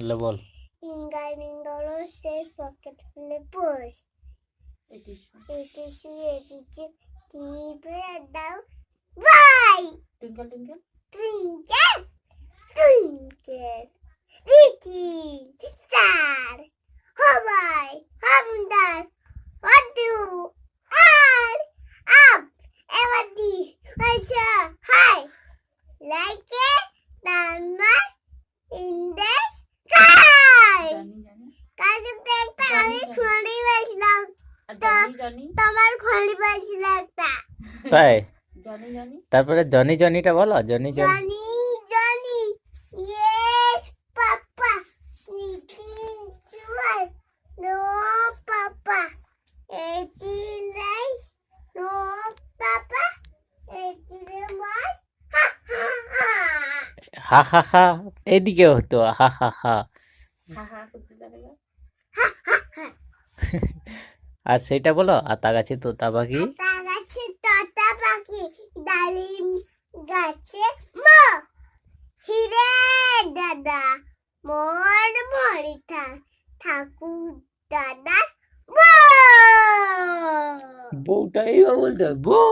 লে বল। ফিঙ্গার নিঙ্গলো সে পকেট খুলে পোষ এটি শুয়ে দিচ্ছে টিপে দাও বাই twinkle twinkle twinkle twinkle little star how I wonder what you are up এভারডি আচ্ছা high like it diamond in the sky জানি কালকে দেখতে আমি খড়ি বাজলাম আর জানি জানি তোমার খড়ি বাজলাম একটা তাই জানি জানি তারপরে জনি জনিটা বলো, Johnny Johnny. Johnny Johnny yes papa নিটিং চুয়ার নো পাপা এটি লাইস নো পাপা এটি মাস হা হা হা হা হা হা, এদিকে হতো হা হা হা। হা হা করতে পারবে আর সেটা বলো, আতা গাছে তোতা পাখি। আতা গাছে তোতা পাখি ডালিম গাছে মো হিরে দাদা মোর মরিথা ঠাকুর দাদা বউ বউটাই বলতে হবে, বউ।